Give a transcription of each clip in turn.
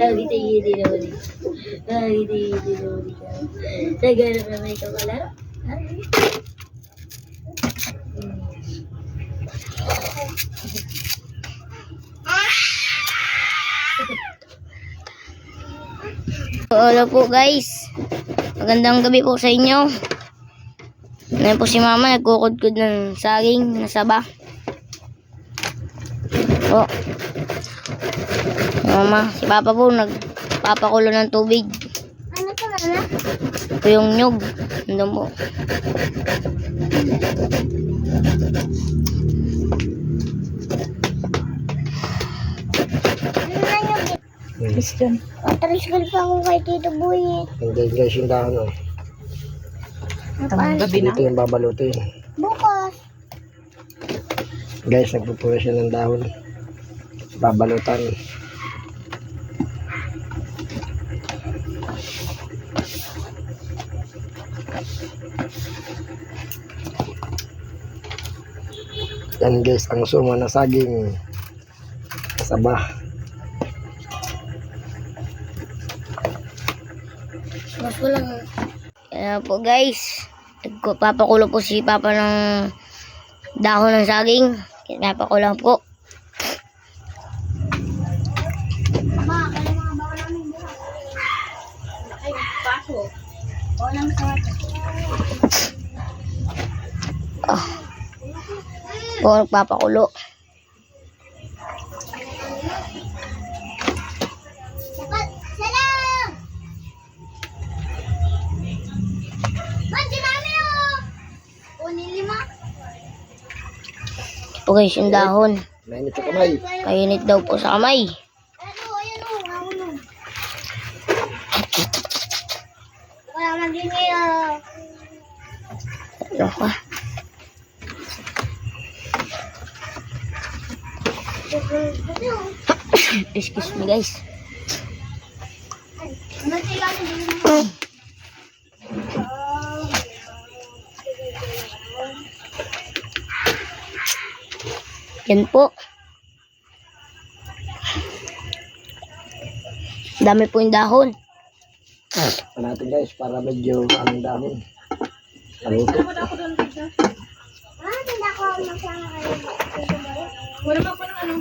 Nagiti-giti naman ito. Nagiti-giti naman ito. Naghanap na may kamalaro. Hello po guys. Magandang gabi po sa inyo. Ngayon po si mama nagkukudkod ng saging na saba. Po. Mama, si papa po nagpapakulo ng tubig. Ano to, mama? Ito yung nyug. Nandun po. Christian. Tricycle pa ako kay Tito Boy. Hindi guys yung dahon. Dito yung babalutin. Bukas. Guys, nagpupuno siya ng dahon. Babalutan. Yan guys, ang suma na saging. Saba. Mas walang. Kaya po guys, papakulo po si papa ng dahon ng saging. Papakulo po. Ma, kaya mga bawal namin bukas. Ay, paso. Bawal namin sa water. Po, nagpapakulo. Salam! Mandi namin oh! Kunin lima. Po guys, yung dahon. Mainit sa kamay. Kainit daw po sa kamay. Ano, ayan oh, hawlo. Wala maging Ano ka? Excuse me guys. Yan po. Dami po yung dahon. Pa natin guys para medyo aming dahon. Kaluto. Tinda ko magsama kayo. Wala pa po ng ano.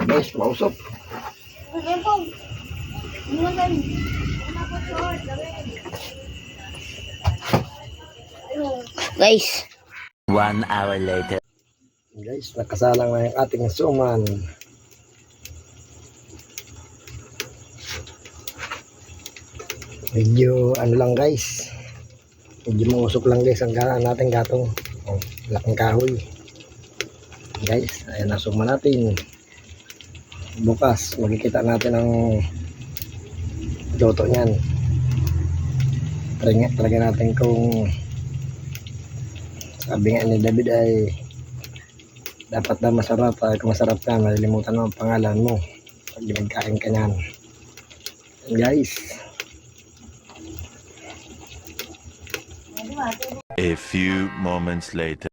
Guys, mausap. Ayan po. Buwan. Guys. 1 hour later. Guys, nakasalang na yung ating suman. Medyo ano lang guys. Medyo mausok lang guys ang nating gatong. Oh, laking kahoy. Guys, ayan na suma natin. Bukas makikita natin ang luto niyan. Try natin kung sabi nga ni David ay dapat na masarap. Kung masarap ka, malilimutan mo ang pangalan mo pag nagkain ka niyan. Guys, A few moments later.